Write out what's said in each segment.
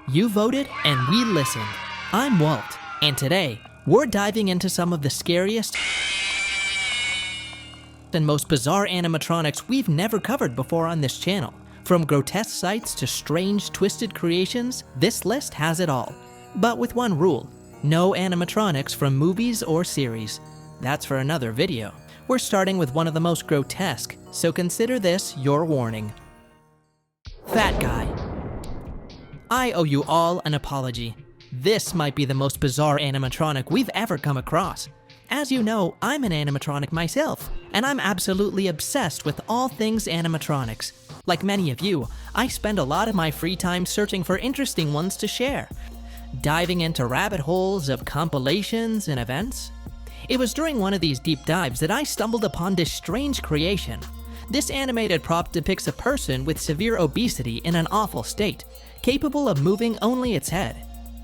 You voted and we listened. I'm Walt, and today, we're diving into some of the scariest and most bizarre animatronics we've never covered before on this channel. From grotesque sights to strange, twisted creations, this list has it all. But with one rule, no animatronics from movies or series. That's for another video. We're starting with one of the most grotesque, so consider this your warning. Fat Guy. I owe you all an apology. This might be the most bizarre animatronic we've ever come across. As you know, I'm an animatronic myself, and I'm absolutely obsessed with all things animatronics. Like many of you, I spend a lot of my free time searching for interesting ones to share, diving into rabbit holes of compilations and events. It was during one of these deep dives that I stumbled upon this strange creation. This animated prop depicts a person with severe obesity in an awful state, capable of moving only its head.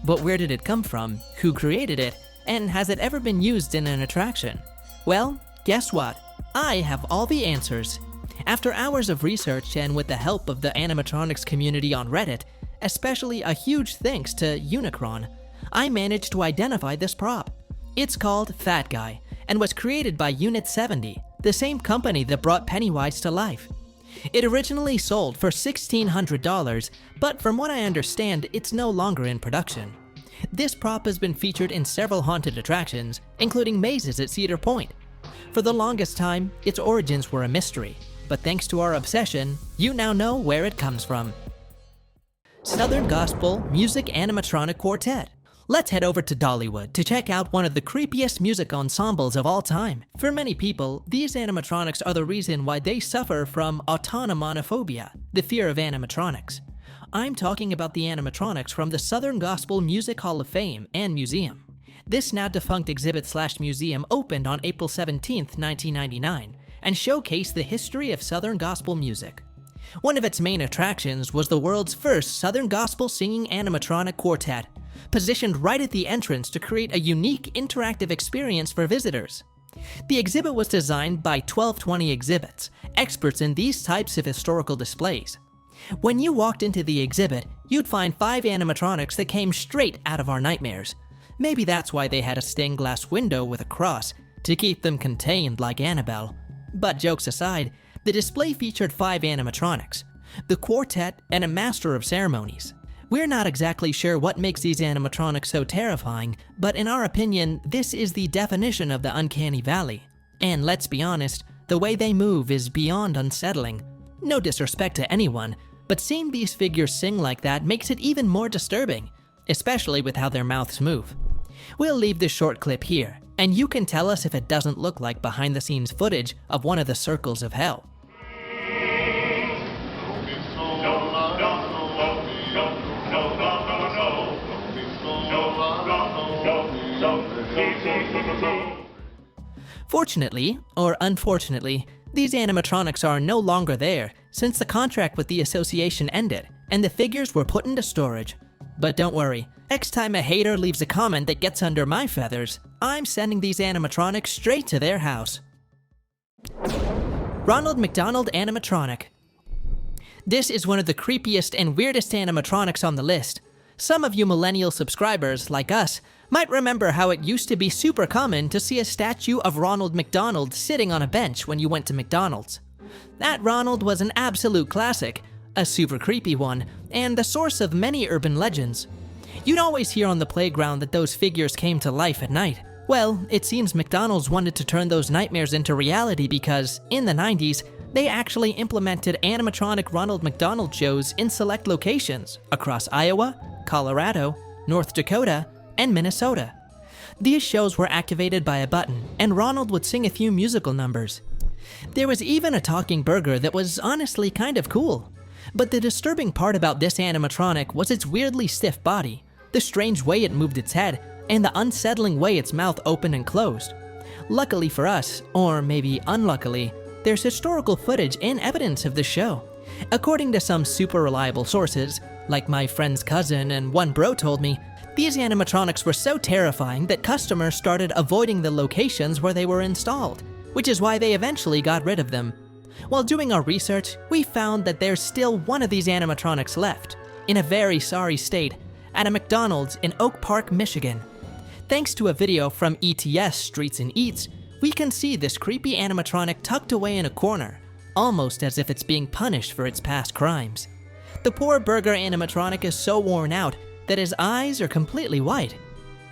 But where did it come from? Who created it? And has it ever been used in an attraction? Well, guess what? I have all the answers. After hours of research and with the help of the animatronics community on Reddit, especially a huge thanks to Unicron, I managed to identify this prop. It's called Fat Guy and was created by Unit 70, the same company that brought Pennywise to life. It originally sold for $1,600, but from what I understand, it's no longer in production. This prop has been featured in several haunted attractions, including mazes at Cedar Point. For the longest time, its origins were a mystery, but thanks to our obsession, you now know where it comes from. Southern Gospel Music Animatronic Quartet. Let's head over to Dollywood to check out one of the creepiest music ensembles of all time. For many people, these animatronics are the reason why they suffer from autonomonophobia, the fear of animatronics. I'm talking about the animatronics from the Southern Gospel Music Hall of Fame and Museum. This now defunct exhibit/museum opened on April 17, 1999, and showcased the history of Southern Gospel music. One of its main attractions was the world's first Southern Gospel singing animatronic quartet, positioned right at the entrance to create a unique interactive experience for visitors. The exhibit was designed by 1220 Exhibits, experts in these types of historical displays. When you walked into the exhibit, you'd find 5 animatronics that came straight out of our nightmares. Maybe that's why they had a stained glass window with a cross, to keep them contained like Annabelle. But jokes aside, the display featured 5 animatronics, the quartet, and a master of ceremonies. We're not exactly sure what makes these animatronics so terrifying, but in our opinion, this is the definition of the uncanny valley. And let's be honest, the way they move is beyond unsettling. No disrespect to anyone, but seeing these figures sing like that makes it even more disturbing, especially with how their mouths move. We'll leave this short clip here, and you can tell us if it doesn't look like behind-the-scenes footage of one of the circles of hell. Fortunately, or unfortunately, these animatronics are no longer there since the contract with the association ended and the figures were put into storage. But don't worry, next time a hater leaves a comment that gets under my feathers, I'm sending these animatronics straight to their house. Ronald McDonald Animatronic. This is one of the creepiest and weirdest animatronics on the list. Some of you millennial subscribers, like us, might remember how it used to be super common to see a statue of Ronald McDonald sitting on a bench when you went to McDonald's. That Ronald was an absolute classic, a super creepy one, and the source of many urban legends. You'd always hear on the playground that those figures came to life at night. Well, it seems McDonald's wanted to turn those nightmares into reality because, in the 90s, they actually implemented animatronic Ronald McDonald shows in select locations across Iowa, Colorado, North Dakota, and Minnesota. These shows were activated by a button, and Ronald would sing a few musical numbers. There was even a talking burger that was honestly kind of cool. But the disturbing part about this animatronic was its weirdly stiff body, the strange way it moved its head, and the unsettling way its mouth opened and closed. Luckily for us, or maybe unluckily, there's historical footage and evidence of the show. According to some super reliable sources, like my friend's cousin and one bro told me, these animatronics were so terrifying that customers started avoiding the locations where they were installed, which is why they eventually got rid of them. While doing our research, we found that there's still one of these animatronics left, in a very sorry state, at a McDonald's in Oak Park, Michigan. Thanks to a video from ETS Streets and Eats, we can see this creepy animatronic tucked away in a corner, almost as if it's being punished for its past crimes. The poor burger animatronic is so worn out that his eyes are completely white.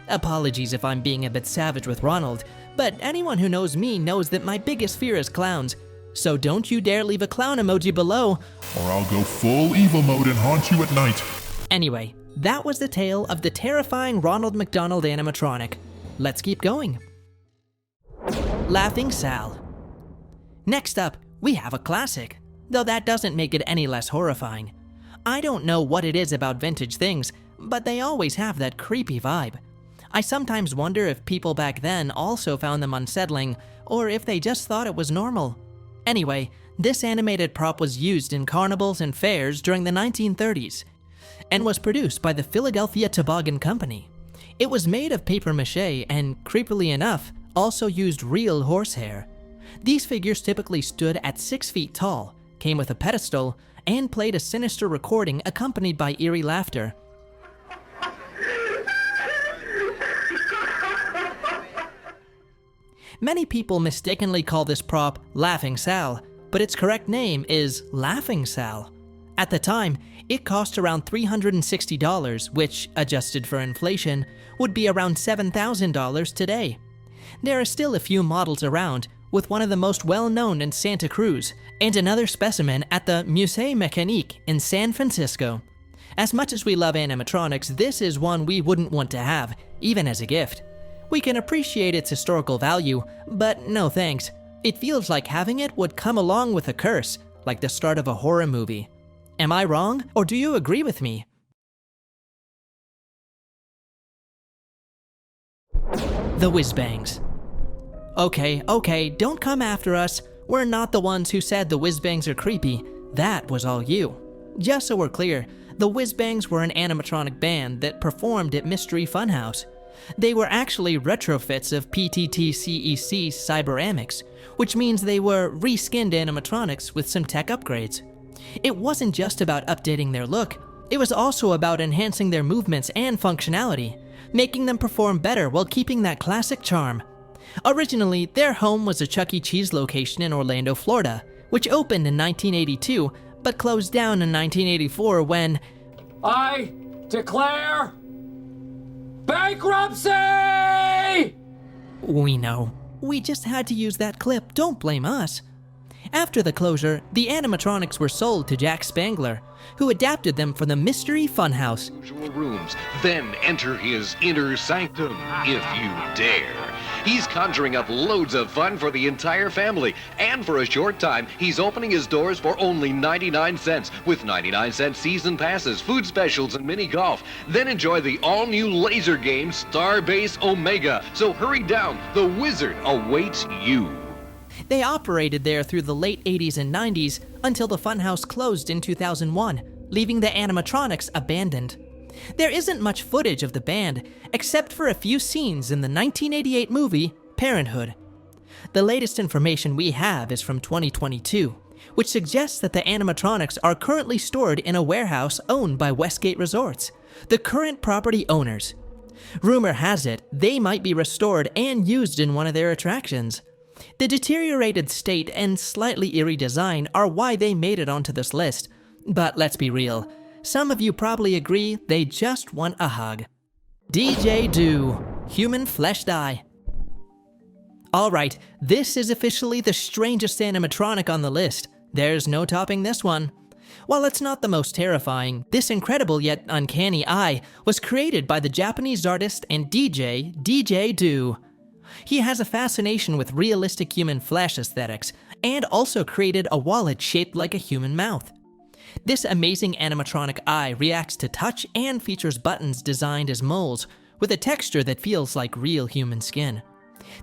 Apologies if I'm being a bit savage with Ronald, but anyone who knows me knows that my biggest fear is clowns. So don't you dare leave a clown emoji below, or I'll go full evil mode and haunt you at night. Anyway, that was the tale of the terrifying Ronald McDonald animatronic. Let's keep going. Laughing Sal. Next up, we have a classic, though that doesn't make it any less horrifying. I don't know what it is about vintage things, but they always have that creepy vibe. I sometimes wonder if people back then also found them unsettling, or if they just thought it was normal. Anyway, this animated prop was used in carnivals and fairs during the 1930s, and was produced by the Philadelphia Toboggan Company. It was made of paper mache and, creepily enough, also used real horsehair. These figures typically stood at 6 feet tall, came with a pedestal, and played a sinister recording accompanied by eerie laughter. Many people mistakenly call this prop Laughing Sal, but its correct name is Laughing Sal. At the time, it cost around $360, which, adjusted for inflation, would be around $7,000 today. There are still a few models around, with one of the most well-known in Santa Cruz, and another specimen at the Musée Mécanique in San Francisco. As much as we love animatronics, this is one we wouldn't want to have, even as a gift. We can appreciate its historical value, but no thanks. It feels like having it would come along with a curse, like the start of a horror movie. Am I wrong, or do you agree with me? The Whizbangs. Okay, don't come after us. We're not the ones who said the Whizbangs are creepy. That was all you. Just so we're clear, the Whizbangs were an animatronic band that performed at Mystery Funhouse. They were actually retrofits of PTT-CEC's Cyberamics, which means they were reskinned animatronics with some tech upgrades. It wasn't just about updating their look, it was also about enhancing their movements and functionality, making them perform better while keeping that classic charm. Originally, their home was a Chuck E. Cheese location in Orlando, Florida, which opened in 1982, but closed down in 1984 when I declare bankruptcy! We know. We just had to use that clip, don't blame us. After the closure, the animatronics were sold to Jack Spangler, who adapted them for the Mystery Funhouse. Usual rooms, then enter his inner sanctum, if you dare. He's conjuring up loads of fun for the entire family, and for a short time, he's opening his doors for only 99 cents, with 99-cent season passes, food specials, and mini golf. Then enjoy the all-new laser game Starbase Omega. So hurry down, the wizard awaits you. They operated there through the late 80s and 90s until the Funhouse closed in 2001, leaving the animatronics abandoned. There isn't much footage of the band, except for a few scenes in the 1988 movie Parenthood. The latest information we have is from 2022, which suggests that the animatronics are currently stored in a warehouse owned by Westgate Resorts, the current property owners. Rumor has it they might be restored and used in one of their attractions. The deteriorated state and slightly eerie design are why they made it onto this list, but let's be real. Some of you probably agree they just want a hug. DJ Do, Human Fleshed Eye. Alright, this is officially the strangest animatronic on the list. There's no topping this one. While it's not the most terrifying, this incredible yet uncanny eye was created by the Japanese artist and DJ Do. He has a fascination with realistic human flesh aesthetics, and also created a wallet shaped like a human mouth. This amazing animatronic eye reacts to touch and features buttons designed as moles, with a texture that feels like real human skin.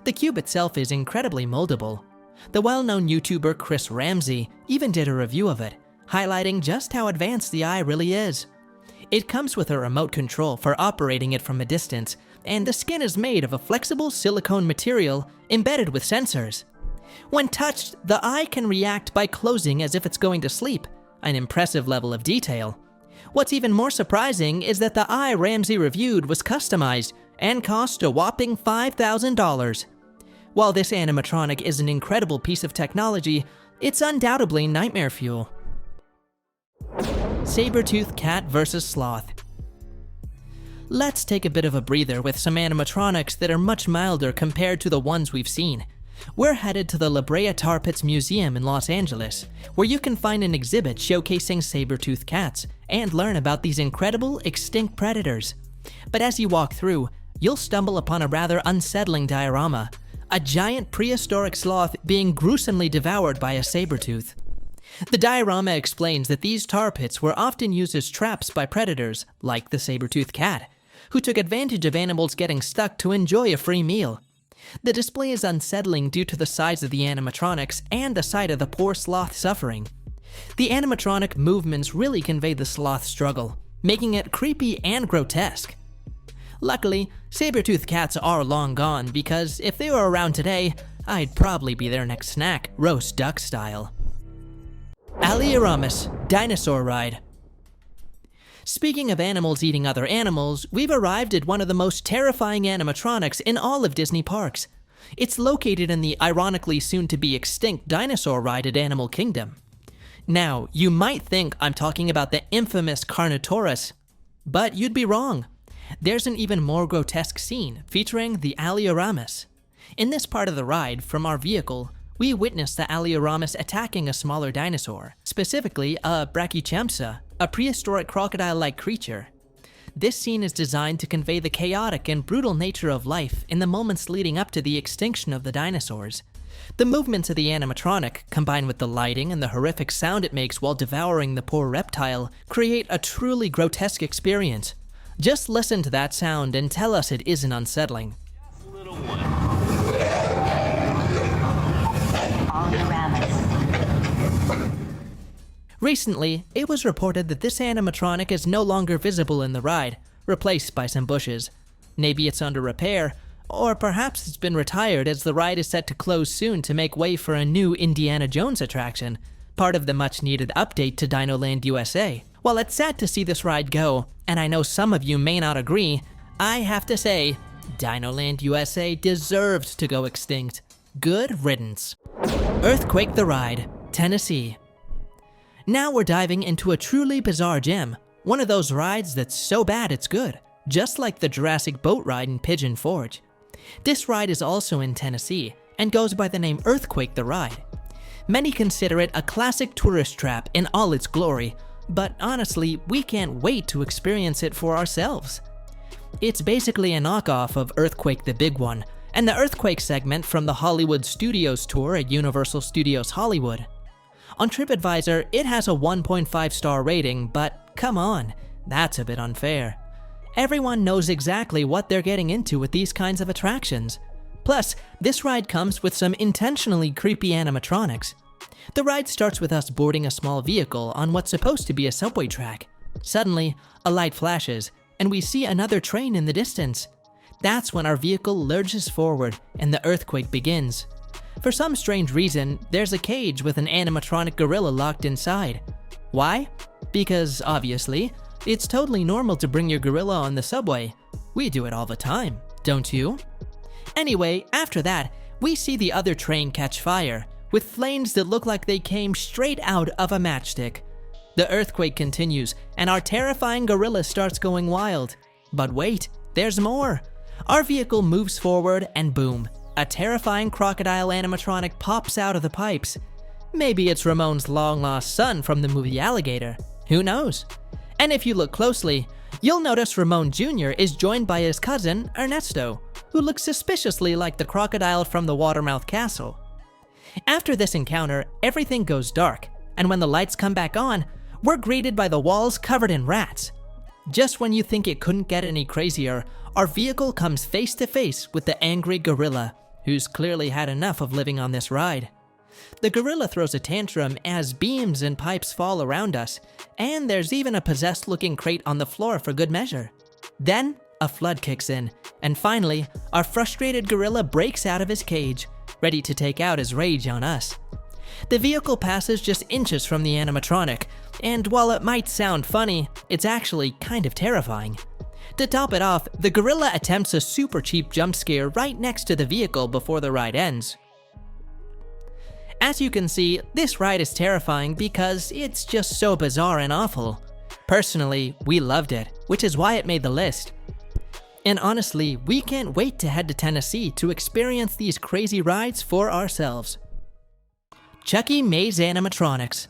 The cube itself is incredibly moldable. The well-known YouTuber Chris Ramsey even did a review of it, highlighting just how advanced the eye really is. It comes with a remote control for operating it from a distance, and the skin is made of a flexible silicone material embedded with sensors. When touched, the eye can react by closing as if it's going to sleep, an impressive level of detail. What's even more surprising is that the eye Ramsey reviewed was customized and cost a whopping $5,000. While this animatronic is an incredible piece of technology, it's undoubtedly nightmare fuel. Sabertooth Cat vs. Sloth. Let's take a bit of a breather with some animatronics that are much milder compared to the ones we've seen. We're headed to the La Brea Tar Pits Museum in Los Angeles, where you can find an exhibit showcasing saber-toothed cats and learn about these incredible extinct predators. But as you walk through, you'll stumble upon a rather unsettling diorama, a giant prehistoric sloth being gruesomely devoured by a saber-tooth. The diorama explains that these tar pits were often used as traps by predators, like the saber-toothed cat, who took advantage of animals getting stuck to enjoy a free meal. The display is unsettling due to the size of the animatronics and the sight of the poor sloth suffering. The animatronic movements really convey the sloth's struggle, making it creepy and grotesque. Luckily, saber-toothed cats are long gone because if they were around today, I'd probably be their next snack, roast duck style. Aramis, Dinosaur Ride. Speaking of animals eating other animals, we've arrived at one of the most terrifying animatronics in all of Disney parks. It's located in the ironically soon-to-be extinct Dinosaur Ride at Animal Kingdom. Now, you might think I'm talking about the infamous Carnotaurus, but you'd be wrong. There's an even more grotesque scene featuring the Aramis. In this part of the ride, from our vehicle, we witness the Aramis attacking a smaller dinosaur, specifically a Brachychampsa, a prehistoric crocodile-like creature. This scene is designed to convey the chaotic and brutal nature of life in the moments leading up to the extinction of the dinosaurs. The movements of the animatronic, combined with the lighting and the horrific sound it makes while devouring the poor reptile, create a truly grotesque experience. Just listen to that sound and tell us it isn't unsettling. Recently, it was reported that this animatronic is no longer visible in the ride, replaced by some bushes. Maybe it's under repair, or perhaps it's been retired as the ride is set to close soon to make way for a new Indiana Jones attraction, part of the much-needed update to Dinoland USA. While it's sad to see this ride go, and I know some of you may not agree, I have to say, Dinoland USA deserved to go extinct. Good riddance. Earthquake the Ride, Tennessee. Now we're diving into a truly bizarre gem, one of those rides that's so bad it's good, just like the Jurassic Boat Ride in Pigeon Forge. This ride is also in Tennessee, and goes by the name Earthquake the Ride. Many consider it a classic tourist trap in all its glory, but honestly, we can't wait to experience it for ourselves. It's basically a knockoff of Earthquake the Big One, and the Earthquake segment from the Hollywood Studios tour at Universal Studios Hollywood. On TripAdvisor, it has a 1.5-star rating, but come on, that's a bit unfair. Everyone knows exactly what they're getting into with these kinds of attractions. Plus, this ride comes with some intentionally creepy animatronics. The ride starts with us boarding a small vehicle on what's supposed to be a subway track. Suddenly, a light flashes, and we see another train in the distance. That's when our vehicle lurches forward, and the earthquake begins. For some strange reason, there's a cage with an animatronic gorilla locked inside. Why? Because, obviously, it's totally normal to bring your gorilla on the subway. We do it all the time, don't you? Anyway, after that, we see the other train catch fire, with flames that look like they came straight out of a matchstick. The earthquake continues, and our terrifying gorilla starts going wild. But wait, there's more! Our vehicle moves forward, and boom, a terrifying crocodile animatronic pops out of the pipes. Maybe it's Ramon's long-lost son from the movie Alligator. Who knows? And if you look closely, you'll notice Ramon Jr. is joined by his cousin, Ernesto, who looks suspiciously like the crocodile from the Watermouth Castle. After this encounter, everything goes dark, and when the lights come back on, we're greeted by the walls covered in rats. Just when you think it couldn't get any crazier, our vehicle comes face to face with the angry gorilla, who's clearly had enough of living on this ride. The gorilla throws a tantrum as beams and pipes fall around us, and there's even a possessed-looking crate on the floor for good measure. Then, a flood kicks in, and finally, our frustrated gorilla breaks out of his cage, ready to take out his rage on us. The vehicle passes just inches from the animatronic, and while it might sound funny, it's actually kind of terrifying. To top it off, the gorilla attempts a super cheap jump scare right next to the vehicle before the ride ends. As you can see, this ride is terrifying because it's just so bizarre and awful. Personally, we loved it, which is why it made the list. And honestly, we can't wait to head to Tennessee to experience these crazy rides for ourselves. Chucky Maze Animatronics.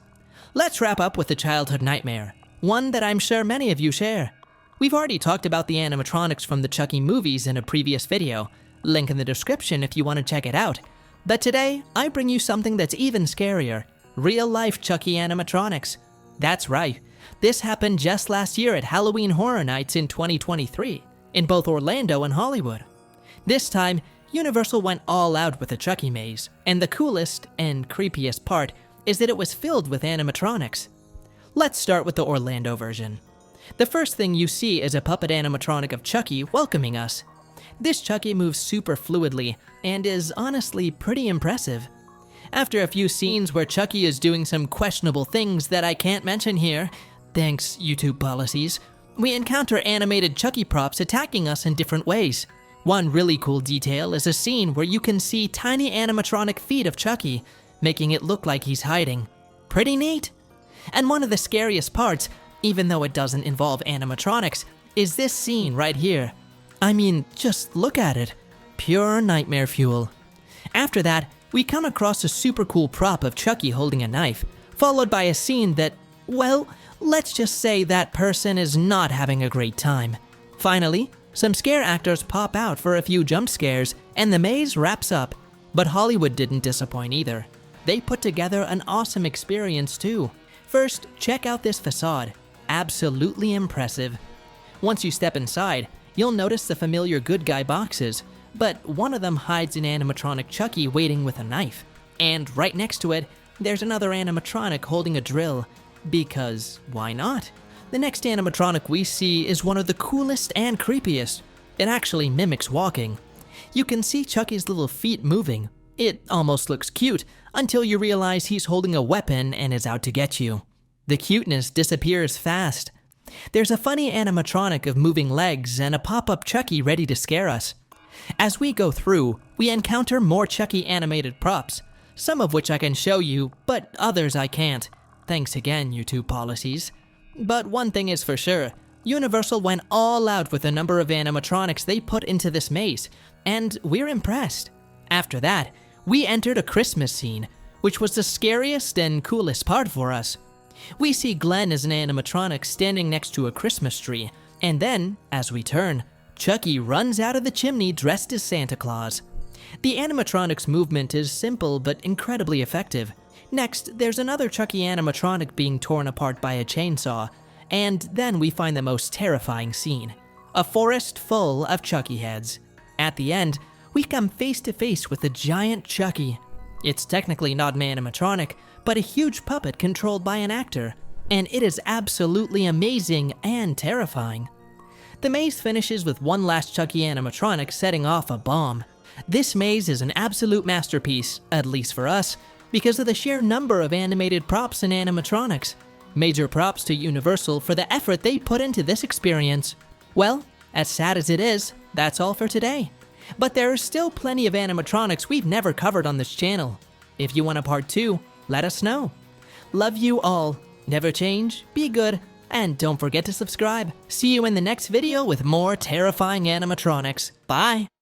Let's wrap up with a childhood nightmare, one that I'm sure many of you share. We've already talked about the animatronics from the Chucky movies in a previous video, link in the description if you want to check it out. But today, I bring you something that's even scarier, real-life Chucky animatronics. That's right, this happened just last year at Halloween Horror Nights in 2023, in both Orlando and Hollywood. This time, Universal went all out with the Chucky maze, and the coolest and creepiest part is that it was filled with animatronics. Let's start with the Orlando version. The first thing you see is a puppet animatronic of Chucky welcoming us. This Chucky moves super fluidly and is honestly pretty impressive. After a few scenes where Chucky is doing some questionable things that I can't mention here, thanks YouTube policies, we encounter animated Chucky props attacking us in different ways. One really cool detail is a scene where you can see tiny animatronic feet of Chucky, making it look like he's hiding. Pretty neat. And one of the scariest parts, even though it doesn't involve animatronics, is this scene right here. I mean, just look at it. Pure nightmare fuel. After that, we come across a super cool prop of Chucky holding a knife, followed by a scene that, well, let's just say that person is not having a great time. Finally, some scare actors pop out for a few jump scares, and the maze wraps up. But Hollywood didn't disappoint either. They put together an awesome experience too. First, check out this facade. Absolutely impressive. Once you step inside, you'll notice the familiar good guy boxes, but one of them hides an animatronic Chucky waiting with a knife. And right next to it, there's another animatronic holding a drill. Because why not? The next animatronic we see is one of the coolest and creepiest. It actually mimics walking. You can see Chucky's little feet moving. It almost looks cute until you realize he's holding a weapon and is out to get you. The cuteness disappears fast. There's a funny animatronic of moving legs and a pop-up Chucky ready to scare us. As we go through, we encounter more Chucky animated props, some of which I can show you, but others I can't. Thanks again, YouTube policies. But one thing is for sure, Universal went all out with the number of animatronics they put into this maze, and we're impressed. After that, we entered a Christmas scene, which was the scariest and coolest part for us. We see Glenn as an animatronic standing next to a Christmas tree, and then, as we turn, Chucky runs out of the chimney dressed as Santa Claus. The animatronic's movement is simple but incredibly effective. Next, there's another Chucky animatronic being torn apart by a chainsaw, and then we find the most terrifying scene. A forest full of Chucky heads. At the end, we come face to face with a giant Chucky. It's technically not an animatronic, but a huge puppet controlled by an actor, and it is absolutely amazing and terrifying. The maze finishes with one last Chucky animatronic setting off a bomb. This maze is an absolute masterpiece, at least for us, because of the sheer number of animated props and animatronics. Major props to Universal for the effort they put into this experience. Well, as sad as it is, that's all for today. But there are still plenty of animatronics we've never covered on this channel. If you want a part 2, let us know. Love you all. Never change, be good, and don't forget to subscribe. See you in the next video with more terrifying animatronics. Bye!